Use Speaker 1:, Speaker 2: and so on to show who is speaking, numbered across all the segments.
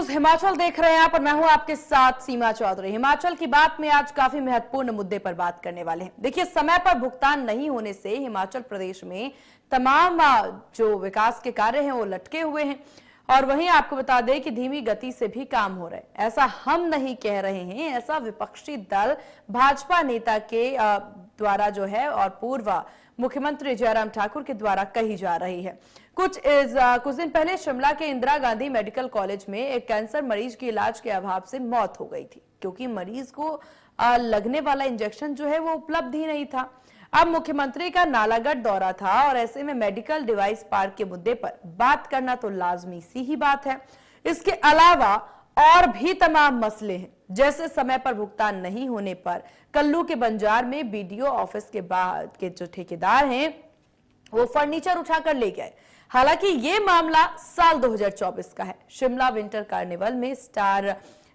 Speaker 1: News Himachal देख रहे हैं आप और मैं हूं आपके साथ सीमा चौधरी। हिमाचल की बात में आज काफी महत्वपूर्ण मुद्दे पर बात करने वाले हैं। देखिए, समय पर भुगतान नहीं होने से हिमाचल प्रदेश में तमाम जो विकास के कार्य हैं वो लटके हुए हैं और वहीं आपको बता दें कि धीमी गति से भी काम हो रहा है। ऐसा हम नहीं कह रहे हैं, ऐसा विपक्षी दल भाजपा नेता के द्वारा जो है और पूर्व मुख्यमंत्री जयराम ठाकुर के द्वारा कही जा रही है। कुछ दिन पहले शिमला के इंदिरा गांधी मेडिकल कॉलेज में एक कैंसर मरीज की इलाज के अभाव से मौत हो गई थी, क्योंकि मरीज को लगने वाला इंजेक्शन जो है वो उपलब्ध ही नहीं था। अब मुख्यमंत्री का नालागढ़ दौरा था और ऐसे में मेडिकल डिवाइस पार्क के मुद्दे पर बात करना तो लाजमी सी ही बात है। इसके अलावा और भी तमाम मसले हैं, जैसे समय पर भुगतान नहीं होने पर कल्लू के बंजार में बीडीओ ऑफिस के बाहर के जो ठेकेदार हैं वो फर्नीचर उठाकर ले गए। हालांकि ये मामला साल 2024 का है। शिमला विंटर कार्निवल में स्टार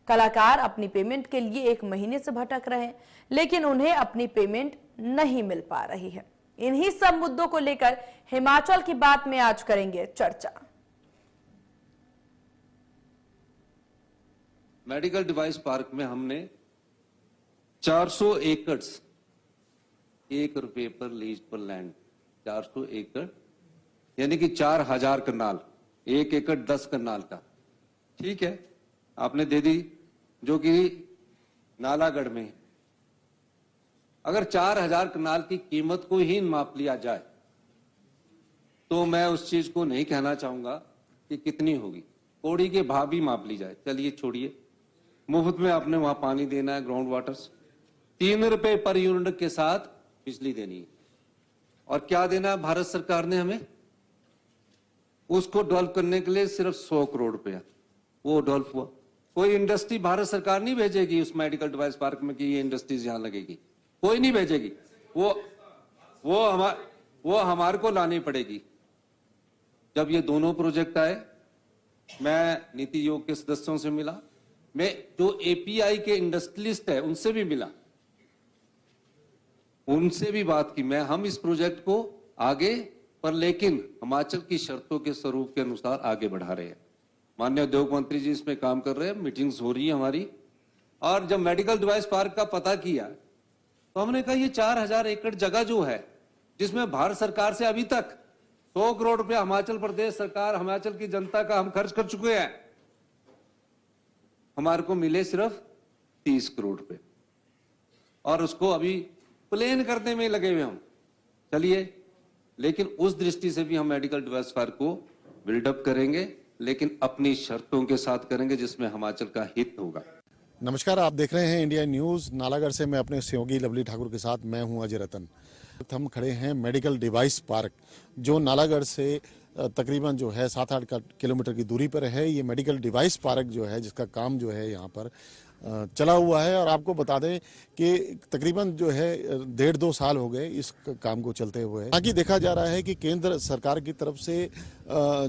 Speaker 1: कलाकार अपनी पेमेंट के लिए 1 महीने से भटक रहे हैं, लेकिन उन्हें अपनी पेमेंट नहीं मिल पा रही है। इन्हीं सब मुद्दों को लेकर हिमाचल की बात में आज करेंगे चर्चा।
Speaker 2: मेडिकल डिवाइस पार्क में हमने 400 एकड़, 1 रुपए पर लीज पर लैंड, 400 एकड़ यानी कि 4000 कनाल, 1 एकड़ 10 कनाल का, ठीक है, आपने दे दी, जो कि नालागढ़ में। अगर 4000 कनाल की कीमत को ही माप लिया जाए तो मैं उस चीज को नहीं कहना चाहूंगा कि कितनी होगी, कौड़ी के भाव भी माप ली जाए। चलिए छोड़िए, मुफ्त में आपने वहां पानी देना है, ग्राउंड वाटर्स, 3 रुपए पर यूनिट के साथ बिजली देनी है। और क्या देना है भारत सरकार ने हमें? उसको डेवलप करने के लिए सिर्फ 100 करोड़ रुपया, वो डेवलप हुआ। कोई इंडस्ट्री भारत सरकार नहीं भेजेगी उस मेडिकल डिवाइस पार्क में कि ये इंडस्ट्रीज यहां लगेगी, कोई नहीं भेजेगी। वो हमारे को लानी पड़ेगी। जब ये दोनों प्रोजेक्ट आए, मैं नीति आयोग के सदस्यों से मिला, मैं जो एपीआई के इंडस्ट्रियलिस्ट है उनसे भी मिला, उनसे भी बात की। हम इस प्रोजेक्ट को आगे पर लेकिन हिमाचल की शर्तों के स्वरूप के अनुसार आगे बढ़ा रहे हैं। माननीय उद्योग मंत्री जी इसमें काम कर रहे हैं, मीटिंग्स हो रही है हमारी। और जब मेडिकल डिवाइस पार्क का पता किया तो हमने कहा ये 4000 एकड़ जगह जो है, जिसमें भारत सरकार से अभी तक 100 करोड़ रुपया हिमाचल प्रदेश सरकार, हिमाचल की जनता का हम खर्च कर चुके हैं, हमारे को मिले सिर्फ 30 करोड़ रुपए और उसको अभी प्लेन करने में लगे हुए हम। चलिए, लेकिन उस दृष्टि से भी हम मेडिकल डिवाइस पार्क को बिल्डअप करेंगे, लेकिन अपनी शर्तों के साथ करेंगे जिसमें हिमाचल का हित होगा।
Speaker 3: नमस्कार, आप देख रहे हैं इंडिया न्यूज़। नालागढ़ से मैं अपने सहयोगी लवली ठाकुर के साथ मैं हूं अजय रतन। हम खड़े हैं मेडिकल डिवाइस पार्क, जो नालागढ़ से तकरीबन जो है 7-8 किलोमीटर की दूरी पर है। ये मेडिकल डिवाइस पार्क जो है, जिसका काम जो है यहाँ पर चला हुआ है। और आपको बता दें कि तकरीबन जो है 1.5-2 साल हो गए इस काम को चलते हुए। हालांकि देखा जा रहा है कि केंद्र सरकार की तरफ से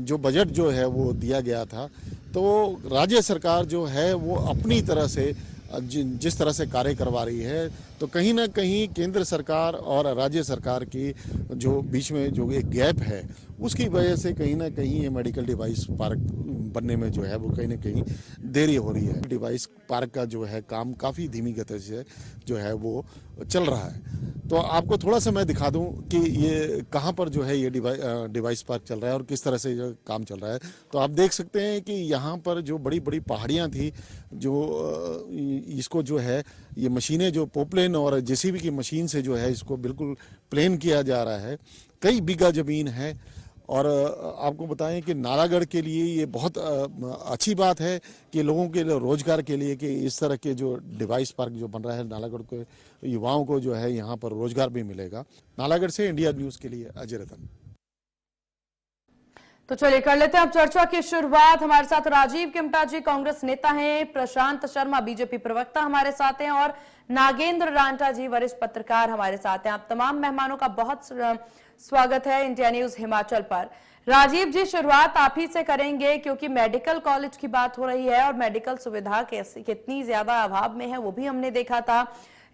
Speaker 3: जो बजट जो है वो दिया गया था, तो राज्य सरकार जो है वो अपनी तरह से जिस तरह से कार्य करवा रही है, तो कहीं ना कहीं केंद्र सरकार और राज्य सरकार की जो बीच में जो एक गैप है, उसकी वजह से कहीं ना कहीं ये मेडिकल डिवाइस पार्क बनने में जो है वो कहीं ना कहीं देरी हो रही है। डिवाइस पार्क का जो है काम काफ़ी धीमी गति से जो है वो चल रहा है। तो आपको थोड़ा सा मैं दिखा दूं कि ये कहाँ पर जो है ये डिवाइस पार्क चल रहा है और किस तरह से जो काम चल रहा है। तो आप देख सकते हैं कि यहाँ पर जो बड़ी बड़ी पहाड़ियाँ थी, जो इसको जो है ये मशीनें, जो पोपलेन और जेसीबी की मशीन से जो है इसको बिल्कुल प्लेन किया जा रहा है। कई बीघा ज़मीन है और आपको बताएं कि नालागढ़ के लिए ये बहुत अच्छी बात है कि लोगों के रोजगार के लिए कि इस तरह के जो डिवाइस पार्क जो बन रहा है, नालागढ़ के युवाओं को जो है यहाँ पर रोजगार भी मिलेगा। नालागढ़ से इंडिया न्यूज़ के लिए अजय रतन।
Speaker 1: तो चलिए कर लेते हैं अब चर्चा की शुरुआत। हमारे साथ राजीव किमटा जी कांग्रेस नेता हैं, प्रशांत शर्मा बीजेपी प्रवक्ता हमारे साथ हैं और नागेंद्र रांटा जी वरिष्ठ पत्रकार हमारे साथ हैं। आप तमाम मेहमानों का बहुत स्वागत है इंडिया न्यूज हिमाचल पर। राजीव जी, शुरुआत आप ही से करेंगे, क्योंकि मेडिकल कॉलेज की बात हो रही है और मेडिकल सुविधा कितनी ज्यादा अभाव में है वो भी हमने देखा था।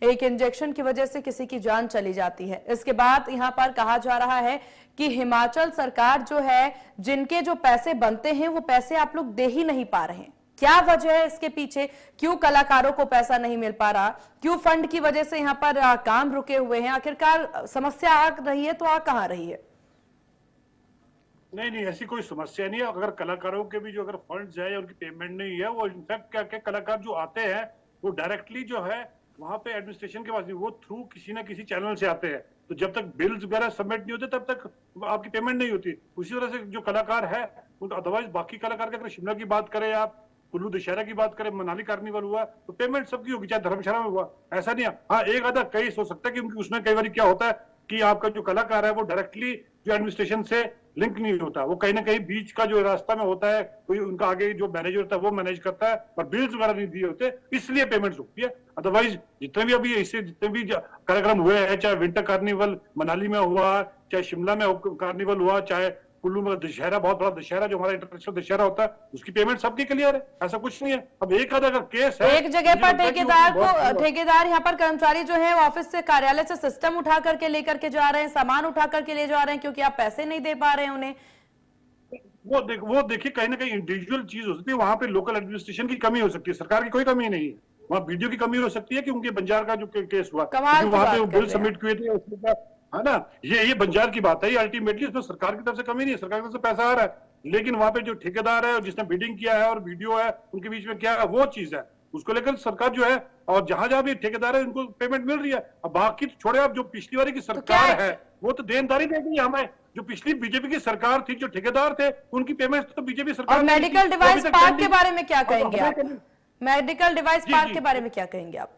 Speaker 1: एक इंजेक्शन की वजह से किसी की जान चली जाती है। इसके बाद यहाँ पर कहा जा रहा है कि हिमाचल सरकार जो है, जिनके जो पैसे बनते हैं वो पैसे आप लोग दे ही नहीं पा रहे हैं। क्या वजह है इसके पीछे? क्यों कलाकारों को पैसा नहीं मिल पा रहा? क्यों फंड की वजह से यहाँ पर काम रुके हुए हैं? आखिरकार समस्या आ रही है तो आ कहाँ रही है?
Speaker 4: नहीं, ऐसी कोई समस्या नहीं है। अगर कलाकारों के भी जो अगर फंड्स है या उनकी पेमेंट नहीं है, वो इनफैक्ट क्या कलाकार जो आते हैं वो डायरेक्टली जो है वहां पे एडमिनिस्ट्रेशन के पास नहीं, वो थ्रू किसी ना किसी चैनल से आते हैं। तो जब तक बिल्स वगैरह सबमिट नहीं होते तब तक आपकी पेमेंट नहीं होती। उसी वजह से जो कलाकार है, अदरवाइज बाकी कलाकार के, अगर शिमला की बात करें, आप कुल्लू दशहरा की बात करें, मनाली कार्निवल हुआ, तो पेमेंट सबकी होगी, चाहे धर्मशाला में हुआ, ऐसा नहीं है। हाँ, एक आधा केस हो सकता है क्योंकि उसमें कई बार क्या होता है कि आपका जो कलाकार है वो डायरेक्टली जो एडमिनिस्ट्रेशन से लिंक नहीं होता, वो कहीं ना कहीं बीच का जो रास्ता में होता है, कोई उनका आगे जो मैनेजर होता है वो मैनेज करता है, पर बिल्स वगैरह नहीं दिए होते, इसलिए पेमेंट रुकती है। अदरवाइज जितने भी अभी इससे जितने भी कार्यक्रम हुए हैं, चाहे विंटर कार्निवल मनाली में हुआ, चाहे शिमला में कार्निवल हुआ, चाहे कुल्लू में दशहरा, बहुत बड़ा दशहरा जो हमारा इंटरनेशनल दशहरा होता है, उसकी पेमेंट सबकी क्लियर है, ऐसा कुछ नहीं है। अब एक आधा अगर केस है,
Speaker 1: एक जगह पर ठेकेदार यहाँ पर कर्मचारी जो है ऑफिस से, कार्यालय से सिस्टम उठा करके लेकर के जा रहे हैं, सामान उठा करके ले जा रहे हैं क्योंकि आप पैसे नहीं दे पा रहे हैं उन्हें।
Speaker 4: वो देखिए, कहीं ना कहीं इंडिविजुअल चीज हो सकती है, वहां पे लोकल एडमिनिस्ट्रेशन की कमी हो सकती है, सरकार की कोई कमी नहीं है। वहाँ वीडियो की कमी हो सकती है कि उनके बंजार का जो केस हुआ, वहां पे बिल सबमिट किए थे, है ना, ये बंजार की बात है। अल्टीमेटली उसमें सरकार की तरफ से कमी नहीं है, सरकार की तरफ से पैसा आ रहा है, लेकिन वहां पे जो ठेकेदार है और जिसने बिडिंग किया है और वीडियो है, उनके बीच में क्या है, वो चीज है, उसको लेकर सरकार जो है, और जहां भी ठेकेदार है उनको पेमेंट मिल रही है। अब बाकी तो छोड़े, आप जो पिछली बारी की सरकार है वो तो देनदारी दे गई हमें। जो पिछली बीजेपी की सरकार थी, जो ठेकेदार थे, उनकी पेमेंट तो बीजेपी सरकार।
Speaker 1: और मेडिकल डिवाइस पार्क के बारे में क्या कहेंगे आप? मेडिकल डिवाइस पार्क के बारे में क्या कहेंगे आप?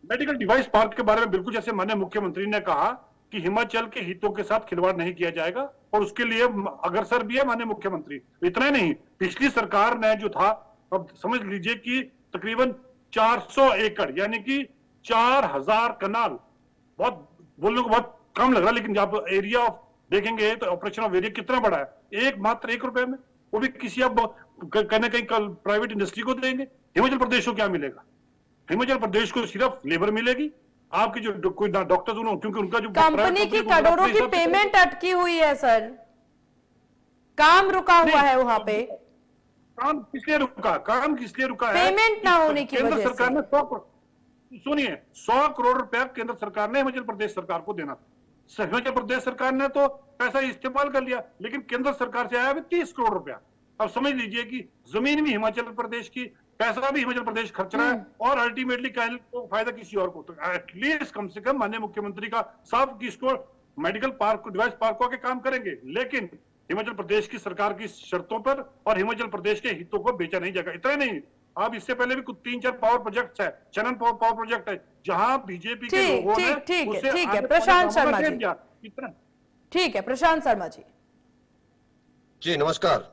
Speaker 4: मेडिकल डिवाइस पार्क के बारे में बिल्कुल जैसे माननीय मुख्यमंत्री ने कहा कि हिमाचल के हितों के साथ खिलवाड़ नहीं किया जाएगा, और उसके लिए अग्रसर भी है माननीय मुख्यमंत्री। इतना ही नहीं, पिछली सरकार ने जो था, अब समझ लीजिए कि तकरीबन 400 एकड़ यानी कि 4000 कनाल, बहुत बोलने को बहुत कम लग रहा है, लेकिन जब एरिया ऑफ देखेंगे तो ऑपरेशन ऑफ एरिया कितना बड़ा है, मात्र 1 रुपए में, वो भी किसी आप कहीं कहीं प्राइवेट इंडस्ट्री को देंगे। हिमाचल प्रदेश को क्या मिलेगा? हिमाचल प्रदेश को सिर्फ लेबर मिलेगी, आपके जो कोई डॉक्टर्स, क्योंकि उनका जो
Speaker 1: कंपनी की करोड़ों की पेमेंट अटकी हुई है सर, काम रुका हुआ है वहां पे।
Speaker 4: काम किस लिए रुका है?
Speaker 1: पेमेंट ना होने की वजह से।
Speaker 4: सरकार ने 100 करोड़ रुपया केंद्र सरकार ने हिमाचल प्रदेश सरकार को देना था। हिमाचल प्रदेश सरकार ने तो पैसा इस्तेमाल कर लिया, लेकिन केंद्र सरकार से आया 30 करोड़ रुपया। अब समझ लीजिए कि जमीन भी हिमाचल प्रदेश की, पैसा भी हिमाचल प्रदेश खर्च रहा है, और अल्टीमेटली फायदा किसी और को। तो एटलीस्ट कम से कम माननीय मुख्यमंत्री का साफ कि इसको मेडिकल पार्क, डिवाइस पार्क के काम करेंगे, लेकिन हिमाचल प्रदेश की सरकार की शर्तों पर और हिमाचल प्रदेश के हितों को बेचा नहीं जाएगा। इतना नहीं, आप इससे पहले भी कुछ 3-4 पावर प्रोजेक्ट है, चनन पावर प्रोजेक्ट है, जहां बीजेपी के लोगों ने
Speaker 1: ठीक है प्रशांत शर्मा जी,
Speaker 4: इतना
Speaker 1: ठीक है प्रशांत शर्मा जी
Speaker 5: नमस्कार।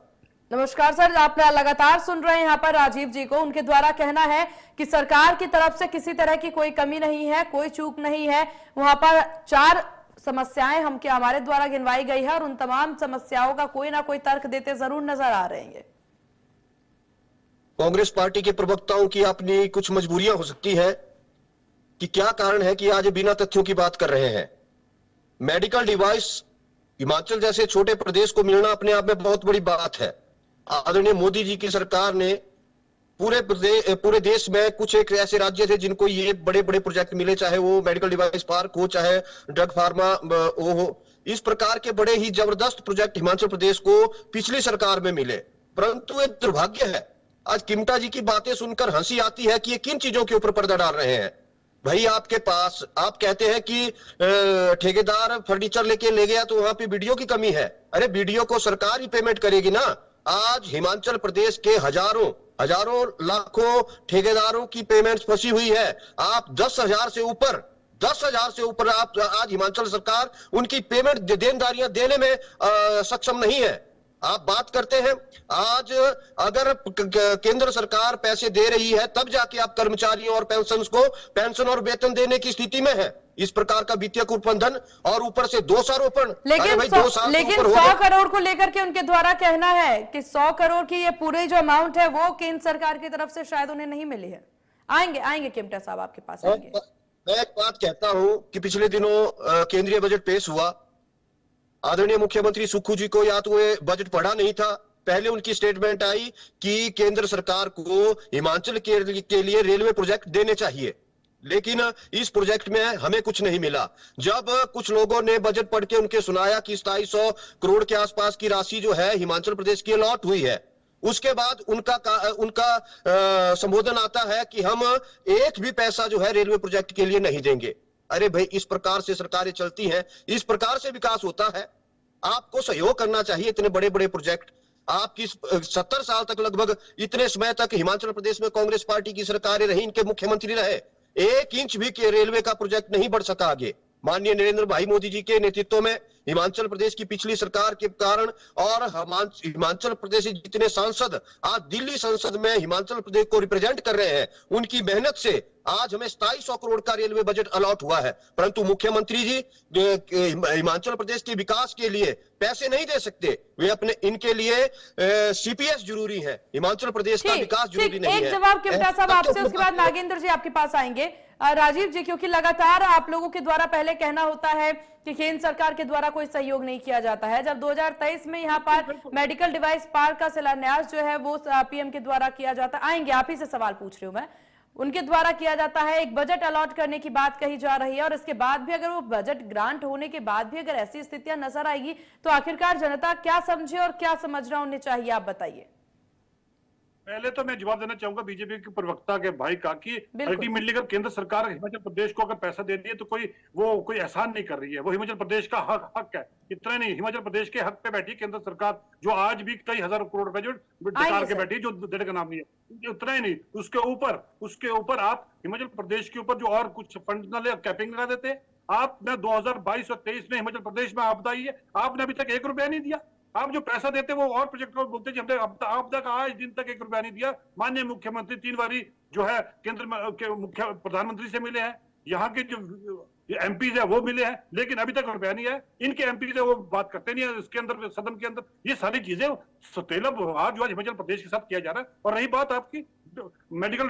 Speaker 1: नमस्कार सर, आप लगातार सुन रहे हैं यहाँ पर राजीव जी को। उनके द्वारा कहना है कि सरकार की तरफ से किसी तरह की कोई कमी नहीं है, कोई चूक नहीं है। वहां पर 4 समस्याएं हमारे द्वारा गिनवाई गई है और उन तमाम समस्याओं का कोई ना कोई तर्क देते जरूर नजर आ रहे हैं।
Speaker 5: कांग्रेस पार्टी के प्रवक्ताओं की अपनी कुछ मजबूरियां हो सकती है कि क्या कारण है कि आज बिना तथ्यों की बात कर रहे हैं। मेडिकल डिवाइस हिमाचल जैसे छोटे प्रदेश को मिलना अपने आप में बहुत बड़ी बात है। आदरणीय मोदी जी की सरकार ने पूरे देश में कुछ एक ऐसे राज्य थे जिनको ये बड़े बड़े प्रोजेक्ट मिले, चाहे वो मेडिकल डिवाइस पार्क हो, चाहे ड्रग फार्मा हो। इस प्रकार के बड़े ही जबरदस्त प्रोजेक्ट हिमाचल प्रदेश को पिछली सरकार में मिले, परंतु एक दुर्भाग्य है, आज किमटा जी की बातें सुनकर हंसी आती है कि ये किन चीजों के ऊपर पर्दा डाल रहे हैं। भाई आपके पास, आप कहते हैं कि ठेकेदार फर्नीचर लेके ले गया तो वहां पे वीडियो की कमी है। अरे वीडियो को सरकार ही पेमेंट करेगी ना। आज हिमाचल प्रदेश के हजारों लाखों ठेकेदारों की पेमेंट फंसी हुई है। आप 10,000 से ऊपर आप आज हिमाचल सरकार उनकी पेमेंट देनदारियां देने में सक्षम नहीं है। आप बात करते हैं, आज अगर केंद्र सरकार पैसे दे रही है तब जाके आप कर्मचारियों और पेंशन और वेतन देने की स्थिति में है। इस प्रकार का वित्तीय कुप्रबंधन और ऊपर से दोषारोपण।
Speaker 1: लेकिन 100 करोड़ को लेकर के उनके द्वारा कहना है कि 100 करोड़ की ये पूरी जो अमाउंट है वो केंद्र सरकार की तरफ से शायद उन्हें नहीं मिली है। आएंगे किमटा साहब आपके पास आएंगे।
Speaker 5: मैं एक बात कहता हूं कि पिछले दिनों केंद्रीय बजट पेश हुआ, आदरणीय मुख्यमंत्री सुक्खू जी को या तो ये बजट पढ़ा नहीं था, पहले उनकी स्टेटमेंट आई कि केंद्र सरकार को हिमाचल के लिए रेलवे प्रोजेक्ट देने चाहिए, लेकिन इस प्रोजेक्ट में हमें कुछ नहीं मिला। जब कुछ लोगों ने बजट पढ़ के उनके सुनाया कि 2700 करोड़ के आसपास की राशि जो है हिमाचल प्रदेश की अलॉट हुई है, उसके बाद उनका संबोधन आता है कि हम एक भी पैसा जो है रेलवे प्रोजेक्ट के लिए नहीं देंगे। अरे भाई, इस प्रकार से सरकारें चलती हैं, इस प्रकार से विकास होता है। आपको सहयोग करना चाहिए। इतने बड़े बड़े प्रोजेक्ट आपकी 70 साल तक, लगभग इतने समय तक हिमाचल प्रदेश में कांग्रेस पार्टी की सरकारें रही, इनके मुख्यमंत्री रहे, 1 इंच भी के रेलवे का प्रोजेक्ट नहीं बढ़ सका आगे। माननीय नरेंद्र भाई मोदी जी के नेतृत्व में हिमाचल प्रदेश की पिछली सरकार के कारण और हिमाचल प्रदेश के जितने सांसद आज दिल्ली संसद में हिमाचल प्रदेश को रिप्रेजेंट कर रहे हैं, उनकी मेहनत से आज हमें 2700 करोड़ का रेलवे बजट अलॉट हुआ है। परंतु मुख्यमंत्री जी हिमाचल प्रदेश के विकास के लिए पैसे नहीं दे सकते। वे अपने इनके लिए सीपीएस जरूरी है, हिमाचल प्रदेश का विकास जरूरी नहीं है।
Speaker 1: एक जवाब केवटा साहब आपसे, उसके बाद नागेंद्र जी आपके पास आएंगे। राजीव जी, क्योंकि लगातार आप लोगों के द्वारा पहले कहना होता है कि केंद्र सरकार के द्वारा कोई सहयोग नहीं किया जाता है। जब 2023 में यहाँ पर मेडिकल डिवाइस पार्क का शिलान्यास जो है वो पीएम के द्वारा किया जाता, आएंगे आप ही से सवाल पूछ रही हूं मैं, उनके द्वारा किया जाता है, एक बजट अलॉट करने की बात कही जा रही है, और इसके बाद भी अगर वो बजट ग्रांट होने के बाद भी अगर ऐसी स्थितियां नजर आएगी तो आखिरकार जनता क्या समझे और क्या समझना उन्हें चाहिए, आप बताइए।
Speaker 4: पहले तो मैं जवाब देना चाहूंगा बीजेपी के प्रवक्ता के भाई का कि अल्टीमेटली अगर केंद्र सरकार हिमाचल प्रदेश को अगर पैसा दे रही है तो कोई एहसान नहीं कर रही है, वो हिमाचल प्रदेश का हक है। इतना नहीं, हिमाचल प्रदेश के हक पे बैठी केंद्र सरकार, जो आज भी कई हजार करोड़ रुपए जो निकाल के बैठी, जो देने का नाम नहीं है। उतना ही नहीं, उसके ऊपर आप हिमाचल प्रदेश के ऊपर जो और कुछ फंड न ले, कैपिंग लगा देते। आपने 2022 और 23 में हिमाचल प्रदेश में आपदा आई है, आपने अभी तक 1 रुपया नहीं दिया। आप जो पैसा देते वो और प्रोजेक्ट को बोलते हैं, हमने अब तक आज दिन तक 1 रुपया नहीं दिया। माननीय मुख्यमंत्री 3 बारी जो है केंद्र के मुख्य प्रधानमंत्री से मिले हैं, यहाँ के जो एमपी है वो मिले हैं, लेकिन अभी तक रुपया नहीं है। इनके एमपी से वो बात करते नहीं है इसके अंदर, सदन के अंदर। ये सारी चीजें सतेला आज जो हिमाचल प्रदेश के साथ किया जा रहा है। और रही बात आपकी मेडिकल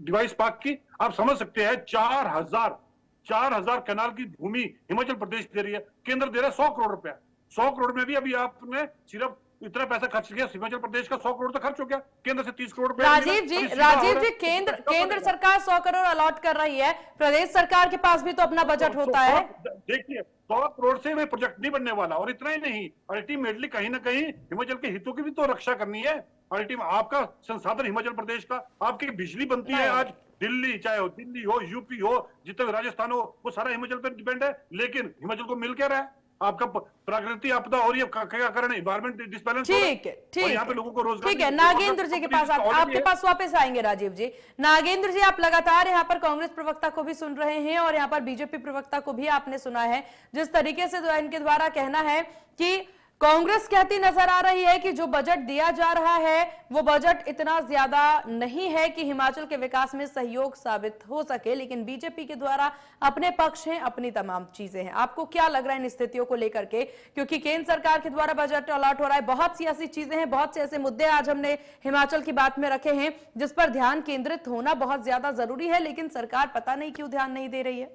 Speaker 4: डिवाइस पार्क की, आप समझ सकते हैं 4000 कनाल की भूमि हिमाचल प्रदेश दे रही है, केंद्र दे रहा है 100 करोड़ रुपया। 100 करोड़ में भी अभी आपने सिर्फ इतना पैसा खर्च किया, हिमाचल प्रदेश का 100 करोड़ तो खर्च हो गया, केंद्र से 30 करोड़।
Speaker 1: राजीव जी, केंद्र सरकार 100 करोड़ अलॉट कर रही है, प्रदेश सरकार के पास भी तो अपना बजट होता है।
Speaker 4: देखिए 100 करोड़ से वे प्रोजेक्ट नहीं बनने वाला। और इतना ही नहीं, अल्टीमेटली कहीं ना कहीं हिमाचल के हितों की भी तो रक्षा करनी है। आपका संसाधन हिमाचल प्रदेश का, आपकी बिजली बनती है आज दिल्ली, चाहे दिल्ली हो, यूपी हो, जितने राजस्थान हो, वो सारा हिमाचल पर डिपेंड है। लेकिन हिमाचल को मिल क्या रहा है? आपका प्राकृतिक आपदा और ये क्या कारण है? Environment disbalance.
Speaker 1: ठीक है,
Speaker 4: यहाँ पे लोगों को रोजगार।
Speaker 1: ठीक है, नागेंद्र जी के पास आपके पास वापस आएंगे राजीव जी। नागेंद्र जी, आप लगातार यहाँ पर कांग्रेस प्रवक्ता को भी सुन रहे हैं और यहाँ पर बीजेपी प्रवक्ता को भी आपने सुना है, जिस तरीके से इनके द्वारा कहना है कि कांग्रेस कहती नजर आ रही है कि जो बजट दिया जा रहा है वो बजट इतना ज्यादा नहीं है कि हिमाचल के विकास में सहयोग साबित हो सके, लेकिन बीजेपी के द्वारा अपने पक्ष हैं, अपनी तमाम चीजें हैं। आपको क्या लग रहा है इन स्थितियों को लेकर के? क्योंकि केंद्र सरकार के द्वारा बजट अलॉट हो रहा है, बहुत सी ऐसी चीजें हैं, बहुत से ऐसे मुद्दे आज हमने हिमाचल की बात में रखे हैं जिस पर ध्यान केंद्रित होना बहुत ज्यादा जरूरी है, लेकिन सरकार पता नहीं क्यों ध्यान नहीं दे रही है।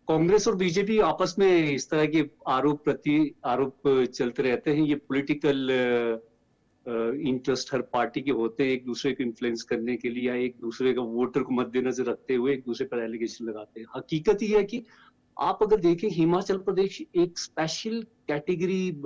Speaker 6: कांग्रेस और बीजेपी आपस में इस तरह के आरोप चलते रहते हैं। ये पॉलिटिकल इंटरेस्ट हर पार्टी के होते हैं, एक दूसरे को इन्फ्लुएंस करने के लिए या एक दूसरे का वोटर को मद्देनजर रखते हुए एक दूसरे पर एलिगेशन लगाते हैं। हकीकत ये है कि आप अगर देखें, हिमाचल प्रदेश एक स्पेशल कैटेगरी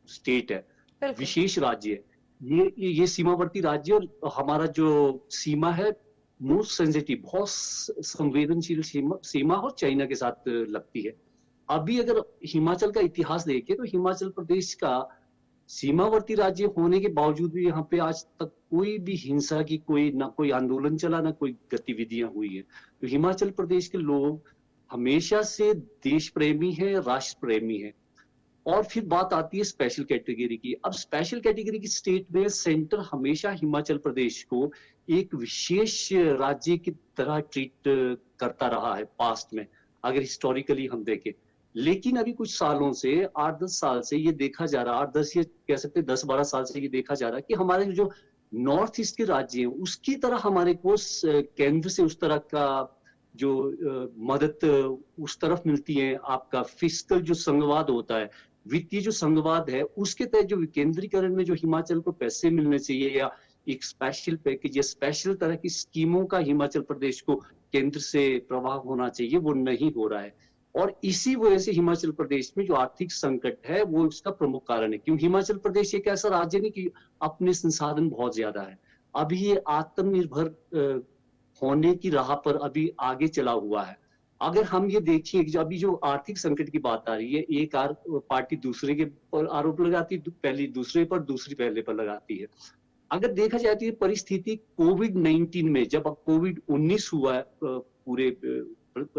Speaker 6: स्टेट है, विशेष राज्य है। ये सीमावर्ती राज्य, और हमारा जो सीमा है मोस्ट सेंसिटिव, बहुत संवेदनशील सीमा और चाइना के साथ लगती है। अभी अगर हिमाचल का इतिहास देखें तो हिमाचल प्रदेश का सीमावर्ती राज्य होने के बावजूद भी यहाँ पे आज तक कोई भी हिंसा की कोई आंदोलन चला, ना कोई गतिविधियां हुई है। तो हिमाचल प्रदेश के लोग हमेशा से देश प्रेमी है, राष्ट्र प्रेमी है। और फिर बात आती है स्पेशल कैटेगरी की। अब स्पेशल कैटेगरी की स्टेट में सेंटर हमेशा हिमाचल प्रदेश को एक विशेष राज्य की तरह ट्रीट करता रहा है पास्ट में, अगर हिस्टोरिकली हम देखें। लेकिन अभी कुछ सालों से, 8-10 साल से ये देखा जा रहा, 8-10 ये कह सकते हैं 10-12 साल से ये देखा जा रहा है कि हमारे जो नॉर्थ ईस्ट के राज्य हैं उसकी तरह हमारे को केंद्र से उस तरह का जो मदद उस तरफ मिलती है, आपका फिस्कल जो संघवाद होता है, वित्तीय जो संघवाद है, उसके तहत जो विकेंद्रीकरण में जो हिमाचल को पैसे मिलने चाहिए या एक स्पेशल पैकेज या स्पेशल तरह की स्कीमों का हिमाचल प्रदेश को केंद्र से प्रवाह होना चाहिए, वो नहीं हो रहा है। और इसी वजह से हिमाचल प्रदेश में जो आर्थिक संकट है वो इसका प्रमुख कारण है। क्यों? हिमाचल प्रदेश एक ऐसा राज्य नहीं कि अपने संसाधन बहुत ज्यादा है, अभी ये आत्मनिर्भर होने की राह पर अभी आगे चला हुआ है। अगर हम ये देखिए कि अभी जो आर्थिक संकट की बात आ रही है, एक पार्टी दूसरे के पर आरोप लगाती है, पहली दूसरे पर, दूसरी पहले पर लगाती है। अगर देखा जाए तो ये परिस्थिति कोविड-19 में, जब अब कोविड-19 हुआ पूरे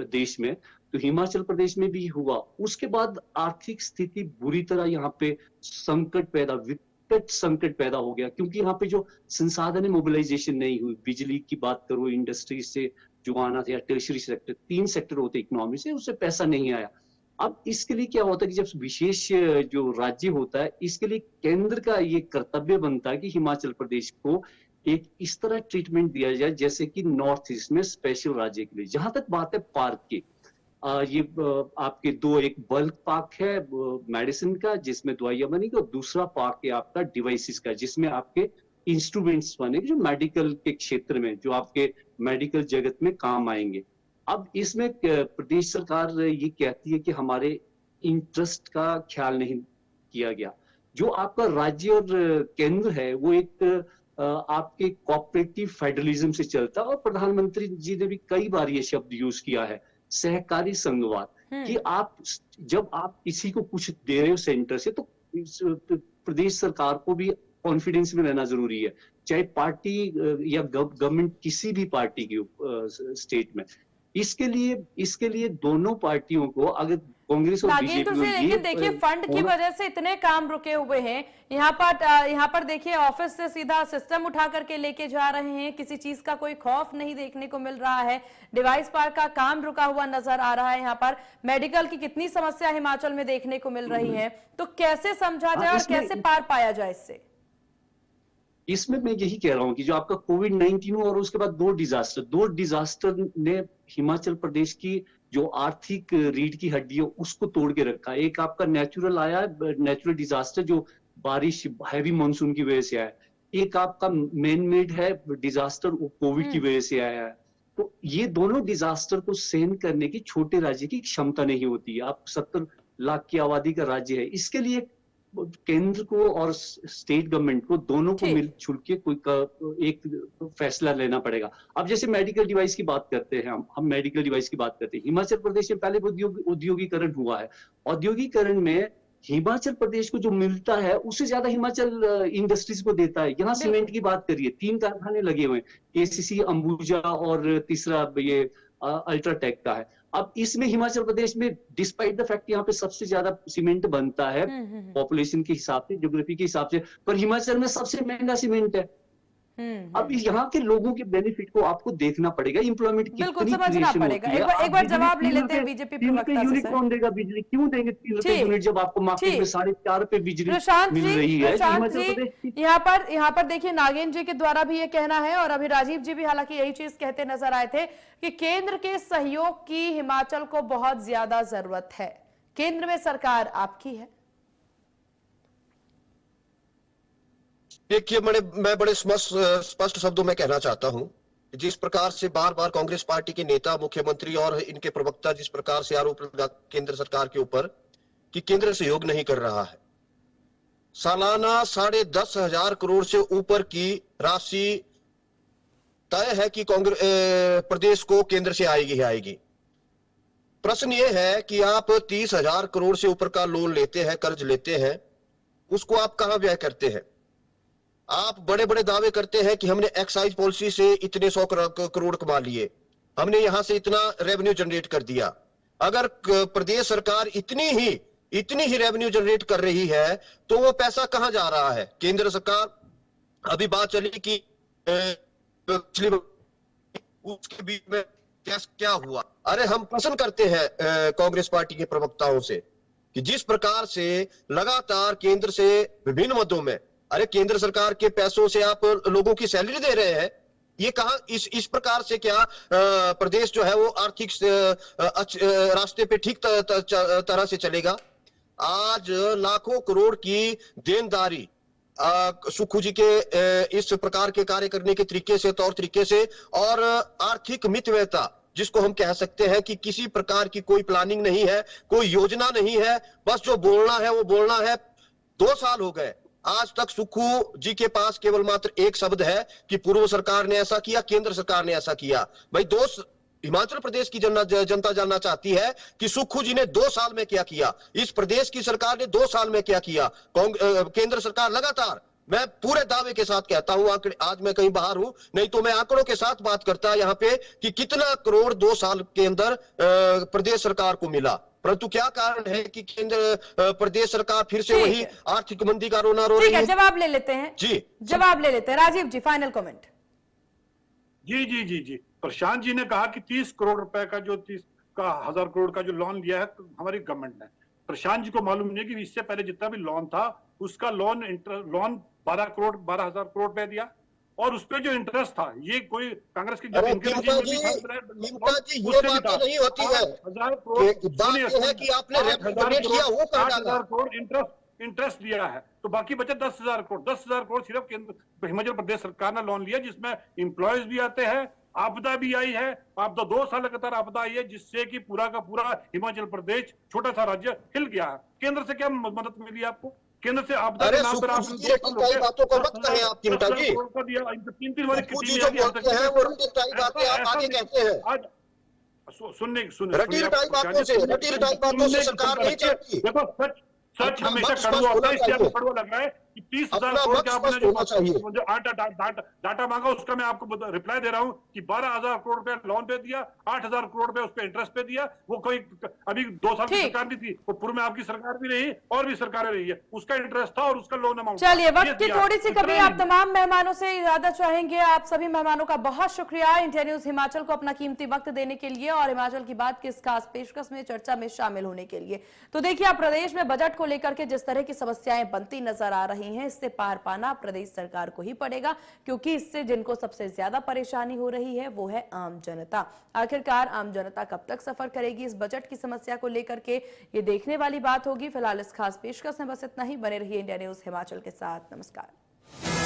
Speaker 6: देश में, तो हिमाचल प्रदेश में भी हुआ। उसके बाद आर्थिक स्थिति बुरी तरह यहाँ पे विकट संकट पैदा हो गया, क्योंकि यहाँ पे जो संसाधन मोबिलाइजेशन नहीं हुई। बिजली की बात करो, इंडस्ट्री से जो आना था, या टर्शरी सेक्टर, 3 सेक्टर होते इकोनॉमी से, उससे पैसा नहीं आया। अब इसके लिए क्या होता है कि जब विशेष जो राज्य होता है, इसके लिए केंद्र का ये कर्तव्य बनता है कि हिमाचल प्रदेश को एक इस तरह ट्रीटमेंट दिया जाए जैसे कि नॉर्थ ईस्ट में स्पेशल राज्य के लिए। जहां तक बात है पार्क की, ये आपके दो, एक बल्क पार्क है मेडिसिन का जिसमें दवाइयां बनेगी, और दूसरा पार्क है आपका डिवाइसेस का जिसमें आपके इंस्ट्रूमेंट्स बनेंगे जो मेडिकल के क्षेत्र में, जो आपके मेडिकल जगत में काम आएंगे। अब इसमें प्रदेश सरकार ये कहती है कि हमारे इंटरेस्ट का ख्याल नहीं किया गया। जो आपका राज्य और केंद्र है वो एक आपके कोऑपरेटिव फेडरलिज्म से चलता है, और प्रधानमंत्री जी ने भी कई बार ये शब्द यूज किया है, सहकारी संघवाद, कि जब आप किसी को कुछ दे रहे हो सेंटर से, तो प्रदेश सरकार को भी कॉन्फिडेंस में रहना जरूरी है, चाहे पार्टी या गवर्नमेंट किसी भी पार्टी की स्टेट में। इसके लिए दोनों पार्टियों को, अगर कांग्रेस और
Speaker 1: नागेंद्र
Speaker 6: बीजेपी,
Speaker 1: जी, लेकिन देखिए फंड की वजह से इतने काम रुके हुए हैं। यहाँ पर देखिए ऑफिस से सीधा सिस्टम उठा करके लेके जा रहे हैं, किसी चीज का कोई खौफ नहीं देखने को मिल रहा है। डिवाइस पार्क का काम रुका हुआ नजर आ रहा है। यहाँ पर मेडिकल की कितनी समस्या हिमाचल में देखने को मिल रही है, तो कैसे समझा जाए और कैसे पार पाया जाए इससे?
Speaker 6: इसमें मैं यही कह रहा हूं कि जो आपका कोविड-19 और उसके बाद दो डिजास्टर ने हिमाचल प्रदेश की जो आर्थिक रीढ़ की हड्डी है उसको तोड़ के रखा है। एक आपका नेचुरल डिजास्टर जो बारिश, हैवी मानसून की वजह से आया, एक आपका मैन मेड है डिजास्टर, वो कोविड की वजह से आया है। तो ये दोनों डिजास्टर को सहन करने की छोटे राज्य की क्षमता नहीं होती है। आप 70 लाख की आबादी का राज्य है, इसके लिए केंद्र को और स्टेट गवर्नमेंट को दोनों को मिलजुल के कोई एक फैसला लेना पड़ेगा। अब जैसे मेडिकल डिवाइस की बात करते हैं, हम मेडिकल डिवाइस की बात करते हैं, हिमाचल प्रदेश में पहले औद्योगिकरण हुआ है। औद्योगिकरण में हिमाचल प्रदेश को जो मिलता है उससे ज्यादा हिमाचल इंडस्ट्रीज को देता है। यहाँ सीमेंट की बात करिए, 3 कारखाने लगे हुए हैं, ACC, अंबुजा और तीसरा ये अल्ट्राटेक का है। अब इसमें हिमाचल प्रदेश में डिस्पाइट द फैक्ट यहाँ पे सबसे ज्यादा सीमेंट बनता है पॉपुलेशन के हिसाब से, ज्योग्राफी के हिसाब से, पर हिमाचल में सबसे महंगा सीमेंट है। अब यहाँ के लोगों के बेनिफिट को आपको देखना पड़ेगा, एम्प्लॉयमेंट
Speaker 1: बिल्कुल समझना पड़ेगा। एक बार जवाब ले लेते हैं बीजेपी प्रवक्ता से।
Speaker 6: कौन देगा बिजली? क्यों देंगे 3 रुपए यूनिट जब आपको मार्केट में 4.5 रुपए बिजली मिल रही है?
Speaker 1: यहाँ पर देखिए नागेंद्र जी के द्वारा भी ये कहना है, और अभी राजीव जी भी हालांकि यही चीज कहते नजर आए थे कि केंद्र के सहयोग की हिमाचल को बहुत ज्यादा जरूरत है। केंद्र में सरकार आपकी है।
Speaker 5: देखिए, मैं बड़े स्पष्ट शब्दों में कहना चाहता हूं, जिस प्रकार से बार बार कांग्रेस पार्टी के नेता, मुख्यमंत्री और इनके प्रवक्ता जिस प्रकार से आरोप लगा केंद्र सरकार के ऊपर कि केंद्र सहयोग नहीं कर रहा है, सालाना 10,500 करोड़ से ऊपर की राशि तय है कि कांग्रेस प्रदेश को केंद्र से आएगी ही आएगी। प्रश्न यह है कि आप 30,000 करोड़ से ऊपर का लोन लेते हैं, कर्ज लेते हैं, उसको आप कहां व्यय करते हैं? आप बड़े बड़े दावे करते हैं कि हमने एक्साइज पॉलिसी से इतने 100 करोड़ कमा लिए, हमने यहां से इतना रेवेन्यू जनरेट कर दिया। अगर प्रदेश सरकार इतनी ही रेवेन्यू जनरेट कर रही है तो वो पैसा कहां जा रहा है? केंद्र सरकार, अभी बात चली कि उसके बीच में क्या हुआ? अरे हम प्रश्न करते हैं कांग्रेस पार्टी के प्रवक्ताओं से कि जिस प्रकार से लगातार केंद्र से विभिन्न मदों में, अरे केंद्र सरकार के पैसों से आप लोगों की सैलरी दे रहे हैं, ये कहा इस प्रकार से क्या प्रदेश जो है वो आर्थिक रास्ते पे ठीक तरह से चलेगा? आज लाखों करोड़ की देनदारी सुक्खू जी के इस प्रकार के कार्य करने के तरीके से, तौर तरीके से, और आर्थिक मितव्ययता जिसको हम कह सकते हैं कि किसी प्रकार की कोई प्लानिंग नहीं है, कोई योजना नहीं है, बस जो बोलना है वो बोलना है। 2 साल हो गए, आज तक सुक्खू जी के पास केवल मात्र एक शब्द है कि पूर्व सरकार ने ऐसा किया, केंद्र सरकार ने ऐसा किया। भाई हिमाचल प्रदेश की जनता जानना चाहती है कि सुक्खू जी ने 2 साल में क्या किया, इस प्रदेश की सरकार ने 2 साल में क्या किया। केंद्र सरकार लगातार, मैं पूरे दावे के साथ कहता हूं, आज मैं कहीं बाहर हूं, नहीं तो मैं आंकड़ों के साथ बात करता यहाँ पे कि कितना करोड़ 2 साल के अंदर प्रदेश सरकार को मिला। परंतु क्या कारण है कि केंद्र प्रदेश सरकार फिर से वही आर्थिक मंदी का रोना रो रही है।
Speaker 1: जवाब ले लेते हैं
Speaker 5: जी,
Speaker 1: जवाब ले लेते हैं। राजीव जी, फाइनल कमेंट।
Speaker 4: जी जी जी जी, प्रशांत जी ने कहा कि 30 करोड़ रुपए का जो 30,000 करोड़ का जो लोन लिया है हमारी गवर्नमेंट ने, प्रशांत जी को मालूम नहीं कि इससे पहले जितना भी लोन था उसका लोन 12,000 करोड़ रुपए दिया, और उस पर जो इंटरेस्ट था, ये कोई कांग्रेस की
Speaker 5: ये बात नहीं होती है। बात यह है कि आपने रेट किया, वो कहाँ डाला?
Speaker 4: 8,000 करोड़ इंटरेस्ट दिया है, तो बाकी बचे 10,000 करोड़। 10,000 करोड़ सिर्फ केंद्र हिमाचल प्रदेश सरकार ने लोन लिया, जिसमें इंप्लॉयज भी आते हैं, आपदा भी आई है, आपदा 2 साल लगातार आपदा आई है, जिससे कि पूरा का पूरा हिमाचल प्रदेश, छोटा सा राज्य, हिल गया है। केंद्र से क्या मदद मिली आपको? केंद्र से आपदा के नाम पर आपने
Speaker 5: बातों को मत कहें आप चिंता जी।
Speaker 4: 3 बार
Speaker 5: आगे कहते हैं
Speaker 4: आज सुनने
Speaker 5: रटी रटाई बातों से सरकार नहीं चाहती।
Speaker 4: देखो, सच हमेशा कड़वा होता है, इसलिए कड़वा लग रहा है कि 30,000 करोड़ का आपने जो डाटा मांगा, उसका मैं आपको रिप्लाई दे रहा हूं कि 12,000 करोड़ रुपए लोन पे दिया, 8,000 करोड़ रुपए उस पे इंटरेस्ट पे दिया। वो कोई अभी 2 साल की सरकार नहीं थी, वो पूर्व में आपकी सरकार भी रही और भी सरकारें रही है, उसका इंटरेस्ट था और उसका लोन अमाउंट।
Speaker 1: चलिए, वक्त की थोड़ी सी कमी, आप तमाम मेहमानों से इजाजत चाहेंगे। आप सभी मेहमानों का बहुत शुक्रिया इंडिया न्यूज हिमाचल को अपना कीमती वक्त देने के लिए और हिमाचल की बात की इस खास पेशकश में चर्चा में शामिल होने के लिए। तो देखिए, आप प्रदेश में बजट को लेकर के जिस तरह की समस्याएं बनती नजर आ रही हैं, इससे पार पाना प्रदेश सरकार को ही पड़ेगा, क्योंकि इससे जिनको सबसे ज्यादा परेशानी हो रही है वो है आम जनता। आखिरकार आम जनता कब तक सफर करेगी इस बजट की समस्या को लेकर के, ये देखने वाली बात होगी। फिलहाल इस खास पेशकश में बस इतना ही। बने रहिए इंडिया न्यूज हिमाचल के साथ। नमस्कार।